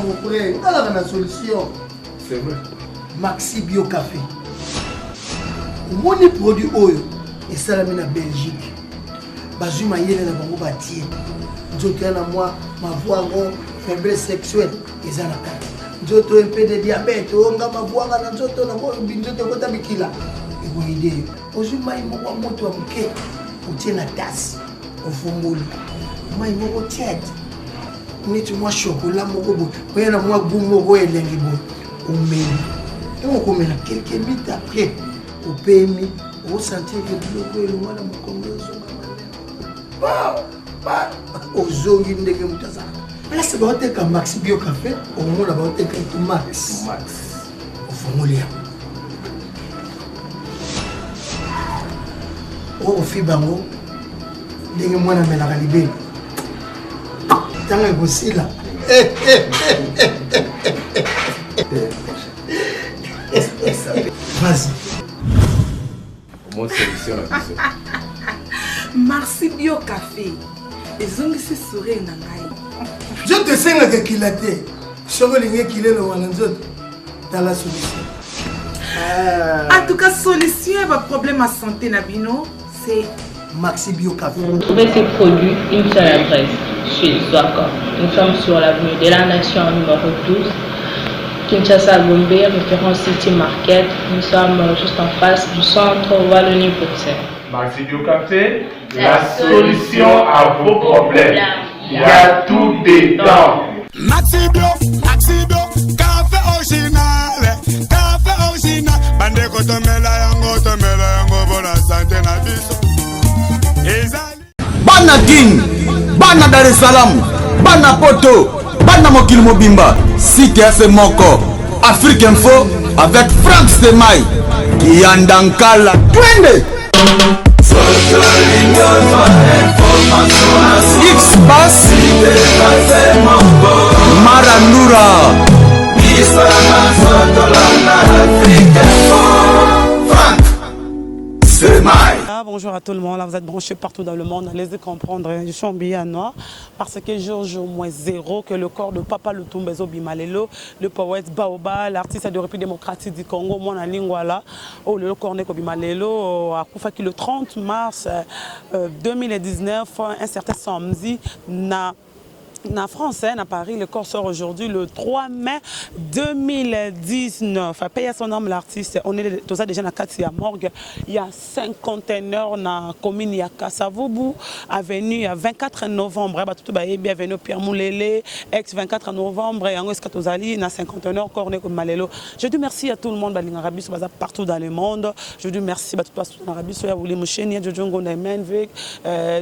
Mon frère, on a la solution. C'est vrai. Maxi Bio Café. Mon produit Oyo et ça la mène à Belgique. Bazuma yele na bango batie. Nzoto na moi ma voix ron faiblesse sexuelle et ça la carte. Nzoto un peu de diabète, on a ma voix na nzoto na moi binzoto kota bikila. Et vous idée. Ozuma imo moto amuke. Utie na tasse au fongoli. Moi imo tiède. Neti mwa chocolat moko bo oyana mwa goût moko elengi bo omeli et on komela quelques minutes après au PMI au sentir que biloko elongwa na mokongo ezonga ba ozongi ndenge mutazaka place baoteka Maxi Bio Café omona baoteka itu max ofongoli ya ofi bango ndenge mwana melaka libeli tanga kosila vas-y Mon solution là tout ça. Maxi Bio Café ezongisi sourire na ngai. Je te senga que kilate soko linge kilelo wana nzoto dans la solution. En tout cas solution va problème à santé na bino c'est Maxi Bio Café. Vous trouvez ces produits, une seule adresse, chez Swakop. Nous sommes sur l'avenue de la Nation numéro 12, Kinshasa Gombe, référence City Market. Nous sommes juste en face du centre Wallonie-Bruxelles. Maxi Bio Café, la solution à vos problèmes. Il y a tout dedans. Maxi Bio, café original, bande kotomela yango pour la santé na biso. Bana King, Bana Dar es Salaam, Bana Poto, Bana Mokil Mobimba, Site FM Moko, Afrique Info avec Frank Stemai, Yandankala, Twende. X-Bass, Maranura, Frank Stemai. Bonjour à tout le monde, là vous êtes branchés partout dans le monde, allez-y comprendre, je suis en billet noir parce que jour moins zéro que le corps de Papa Lutumbezo Bimalelo, le poète Baoba, l'artiste de République démocratique du Congo, mon Lingwala, le corps de Bimalelo, a Koufaki le 30 mars 2019, un certain samedi, en France, à Paris, le corps sort aujourd'hui le 3 mai 2019. À payer son nom l'artiste, on est tous déjà dans la morgue. Il y a 5 conteneurs dans la commune de Kassavoubou, avenue 24 novembre. Bienvenue Pierre Moulele, ex 24 novembre, et en Escatozali, dans 5 conteneurs, corné comme Malelo. Je dis merci à tout le monde, partout dans le monde. Je dis merci à tout le monde dans l'Arabie, à Wouli Moucheni, à Djongo Naimenvik,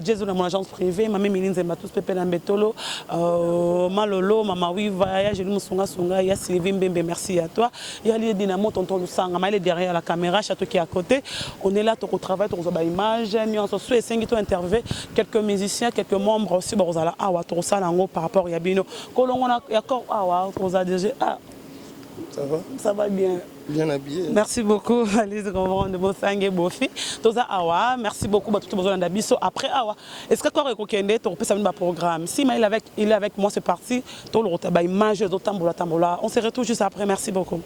Jésus dans mon agence privée, Mamé Miline Zembatus, Pepe Nambetolo. Malolo, Mama Wiva, Jésus Moussunga Sunga, ya Sylvie Mbembe, merci à toi. Il y a les dynamo, tonton Lusanga, il est derrière la caméra, château qui est à côté. On est là, on travaille, on a une image, on se fait interviewer quelques musiciens, quelques membres aussi, on a awa, on a par rapport à Yabino. On a encore awa, on a déjà. Ça va? Ça va bien. Bien habillé. Merci beaucoup, Alice Gombron de Bossang et Bofi. Toza Awa, merci beaucoup à tout le monde d'Abisso. Après Awa, est-ce que quand on est tu peux savoir programme? Si il est avec moi, c'est parti. Tout le rotabaï, image, tambola. On se retrouve juste après. Merci beaucoup.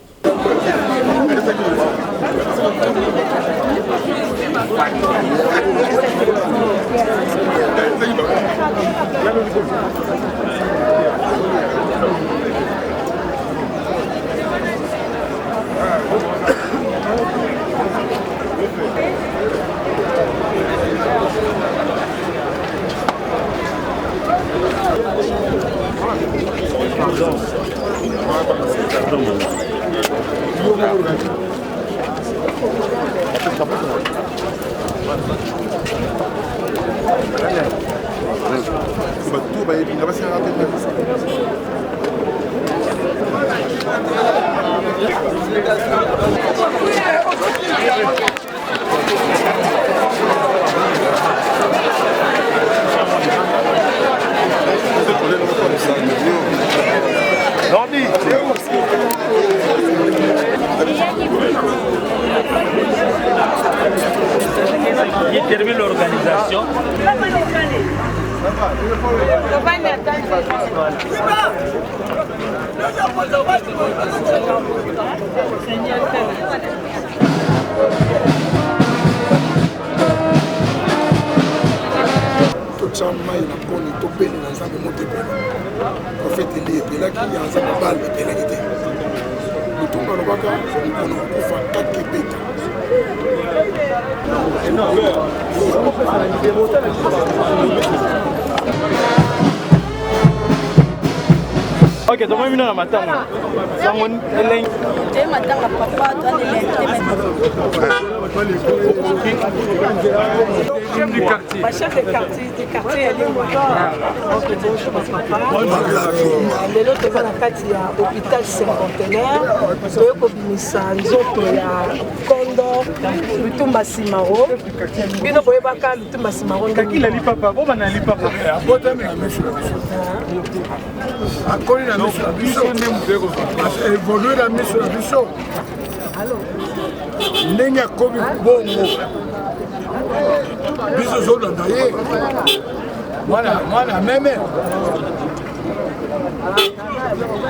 Qui termine l'organisation. Mai na poni to beni na nzambe motebele profete eli epelaki ya nzambe bale epelaki te lutumba lobaka mpono kokufa kake beta Ok, donc on a matanga. Sangon eleng. J'ai matanga papa, toi les chef de quartier, elle est moi. Lelo toza na kati ya hôpital cinquantenaire, toyeko bimisa nzoto ya Kondo, Lutumba Simaro. Bino boyebaka Lutumba Simaro. Kaki la li papa, bo bana li papa. Abotami na meso na biso. Akoli na meso na biso nde muteko. Évoluer na meso na biso. Ndenge akomi bongo. Biso zolanda ye. Mwana meme.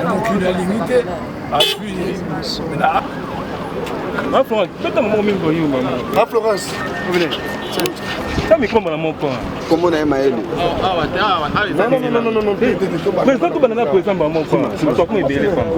Donc il a limité à suivre. Ah Florence, peut-être mon mime pour you maman. Ah Florence, venez. Ça me comment mon point. Comment on a maël? Non. Mais quand tu banana pour exemple mon point, c'est toi qui me belle femme.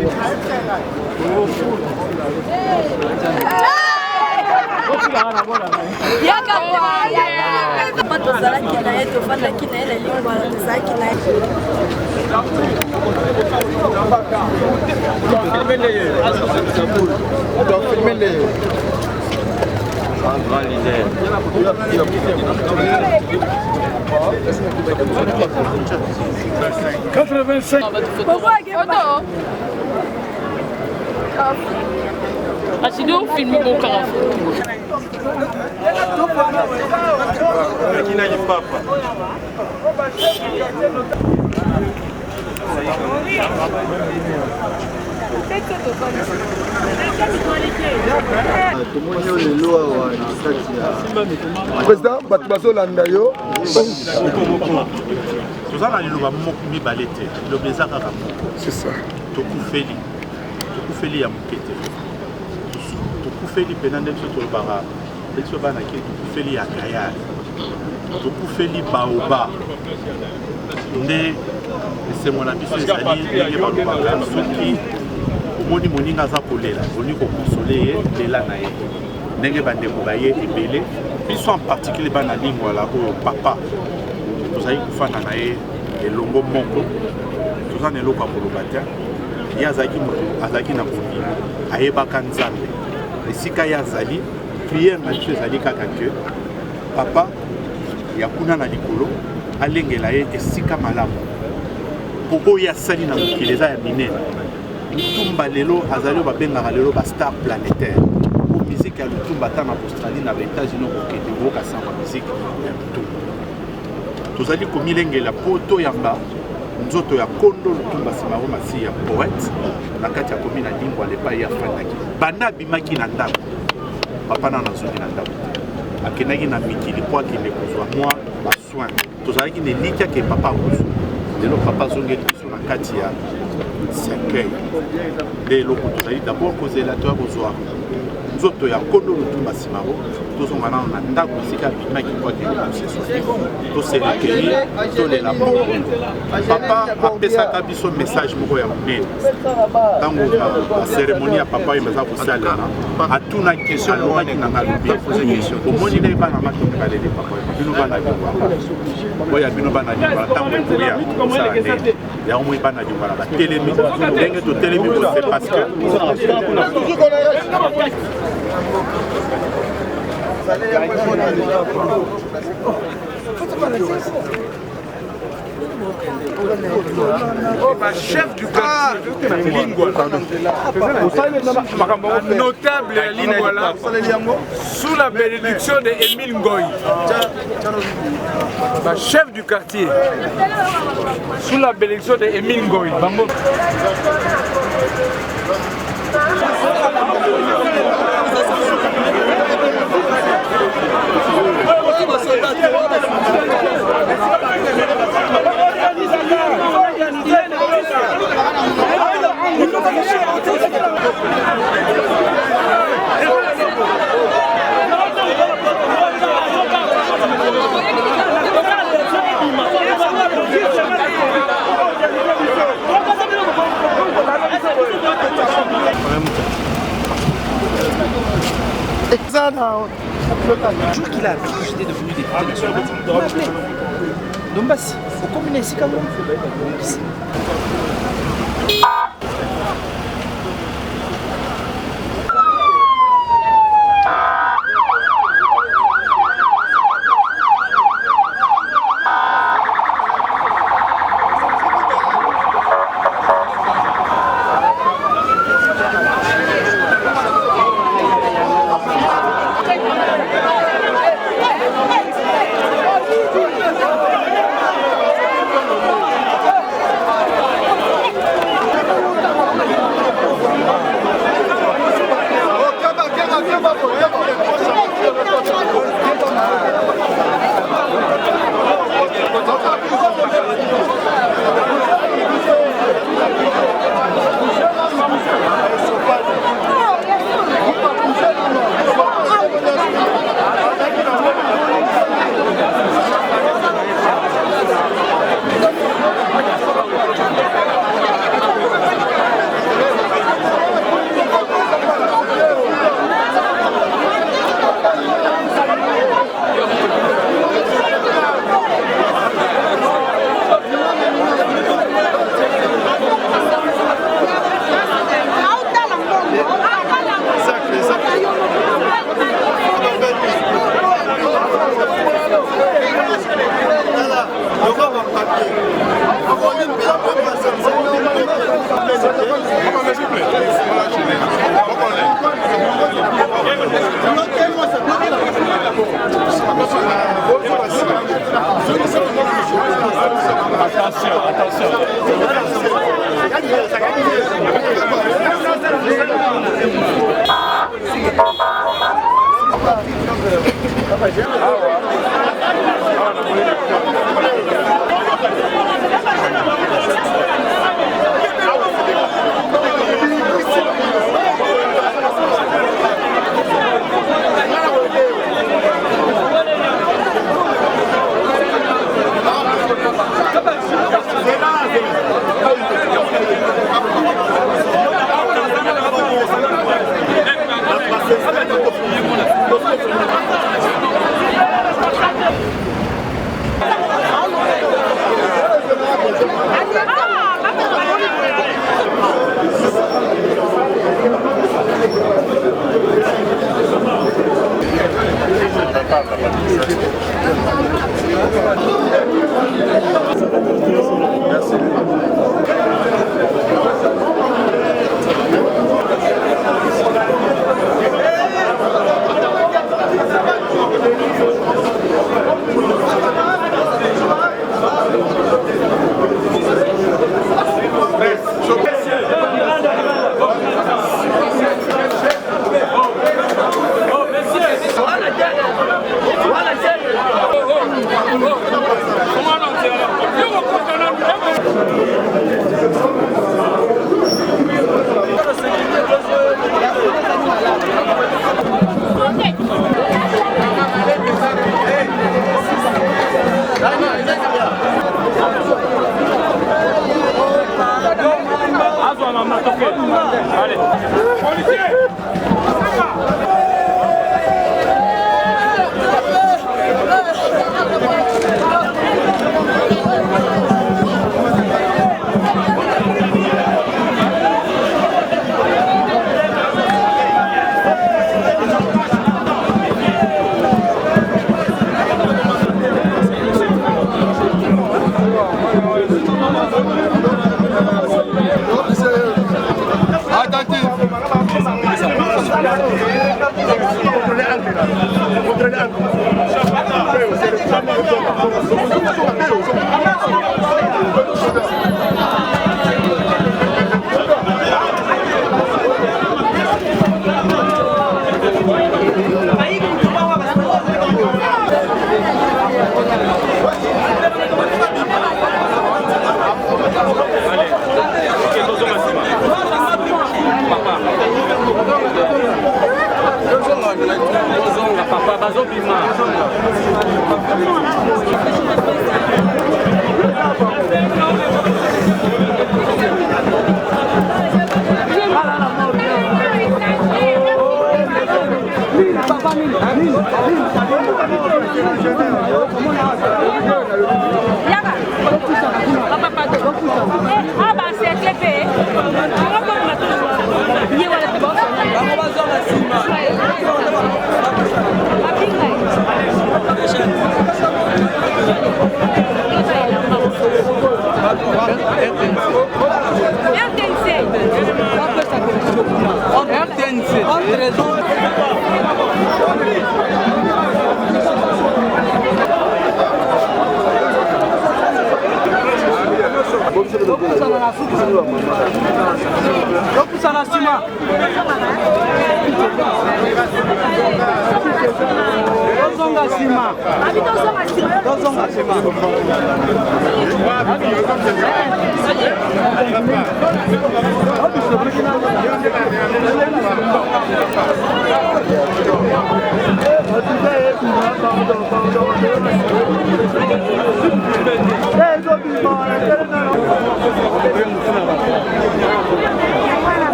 Un grand leader. 85. Ah, c'est nous filmer mon carrefour. Qui n'a pas. Président, bazolanda yo. Tozala liloba moko mibale te, lobeza kaka moko. C'est ça. Tokufeli ya mokete. Tokufeli pena ndenge tolobaka, ndenge bana ke tokufeli ya gayal. Tokufeli baoba. Nde esengo na biso ezali ndenge balobaka soki omoni moninga aza kolela, oni kokonsole ye lela na ye. Ndenge bandeko baye ebele, biso en particulier bana lingwala oyo papa tozali kufanda na ye elongo moko toza na eloko ya koloba te ye azalaki na mokili ayebaka nzambe esika ye azali priere na biso ezali kaka ke papa ya kuna na likolo alengela ye esika malamu mpo oyo asali na mokili eza ya minene Lutumba lelo azali oyo babengaka lelo bastar planétaire po miziki ya Lutumba ata na Australie na baétats-unis okokende okasamba miziki ya Lutumba tozali komilengela po toyamba nzoto ya Kondo Lutumba Simaro Masi ya poète na kati ya komi na lingwa lepai ya fandaki banda abimaki na ndako papa na nazongi na ndako akendaki na mikili po akende kozwa mwa basoin tozalaki na eliki ake papa akozwa lelo papa azongeli biso na kati ya cercueil nde eloko tozali d'abord kozela toya kozwa nzoto ya kono lutumba simaro tozonga nano na ndako esika bimaki kwaki kosesoni toserecueillir tolela bongo papa apesaka biso message moko ya monene ntango cérémonie ya papa oyo eza kosalema atuna question alobaki nanga alobi omoni nde bana matokalele papa bino bana lingwala oyo ya bino bana lingwala ntango ekoya kosala ndenge yango moi bana lingwala batelemi ndenge totelemi c'est parce que chef du quartier Lingwala notable à Lingwala sous la bénédiction de Émile Ngoy, chef du quartier sous la bénédiction de Émile Ngoy. Le jour qu'il a appris que j'étais devenu député national, il m'a appelé. Dombassi, il faut combiner ici quand même. Allez. Policier. Papa bazobima.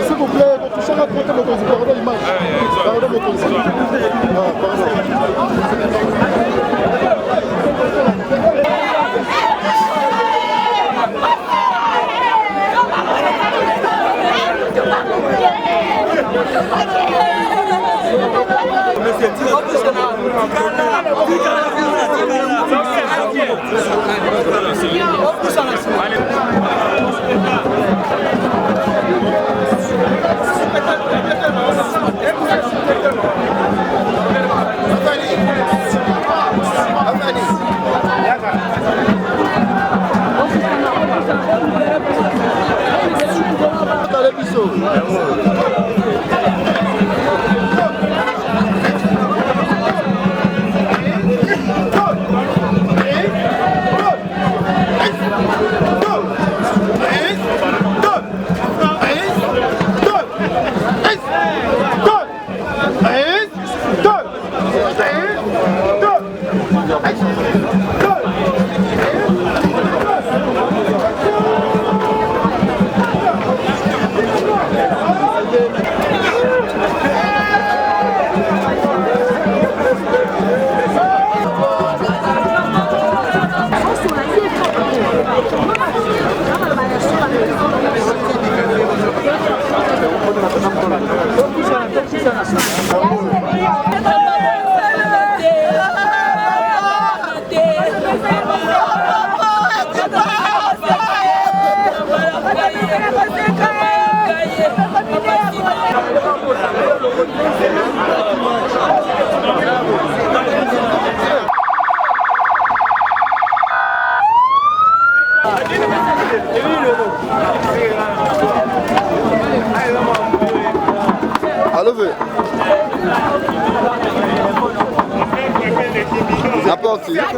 S'il vous plaît, touchez la côté de votre pardon, image. Pardon, Allô, vous n'importe qui. Égal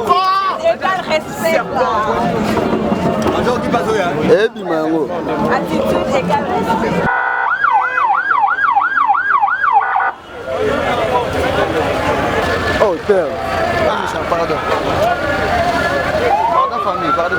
respect. Eh bien, mango. Attitude égale respect. Oh, père. Pardon. Pardon, famille, pardon.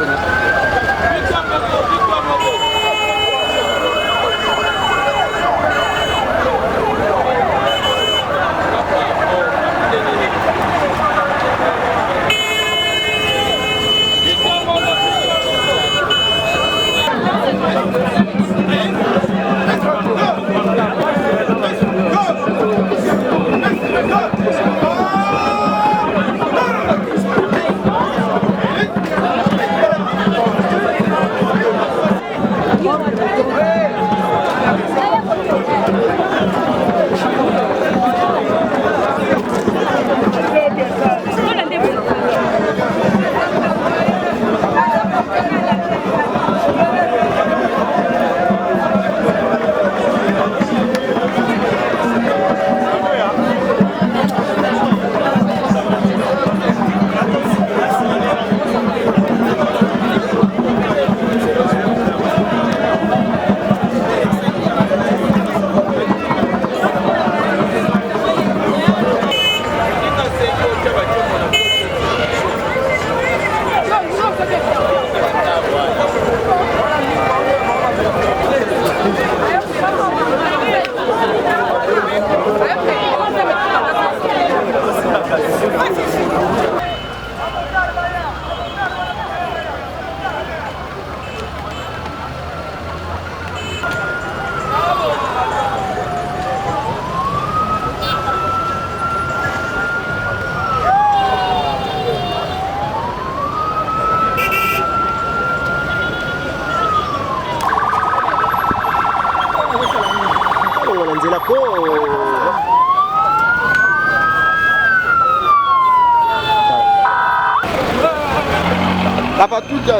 Apa tudo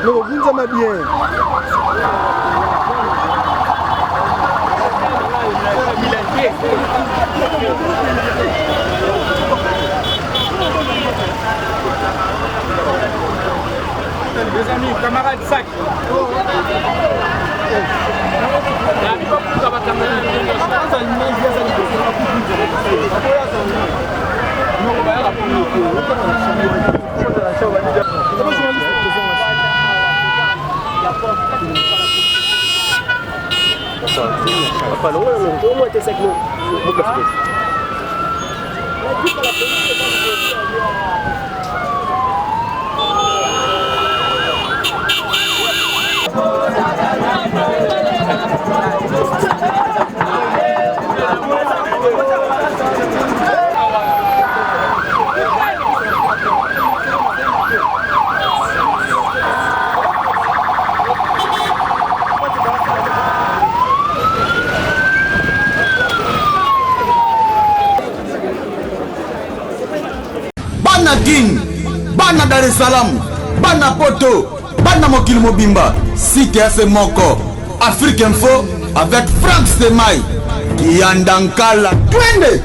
non, vous en avez bien. Les amis, camarades, sac. Bana King, Bana Dar es Salaam, Bana Poto, Bana Mokil Mobimba, CTF Moko, Afrique Info avec Frank Semaï, Kiandankala, Twende.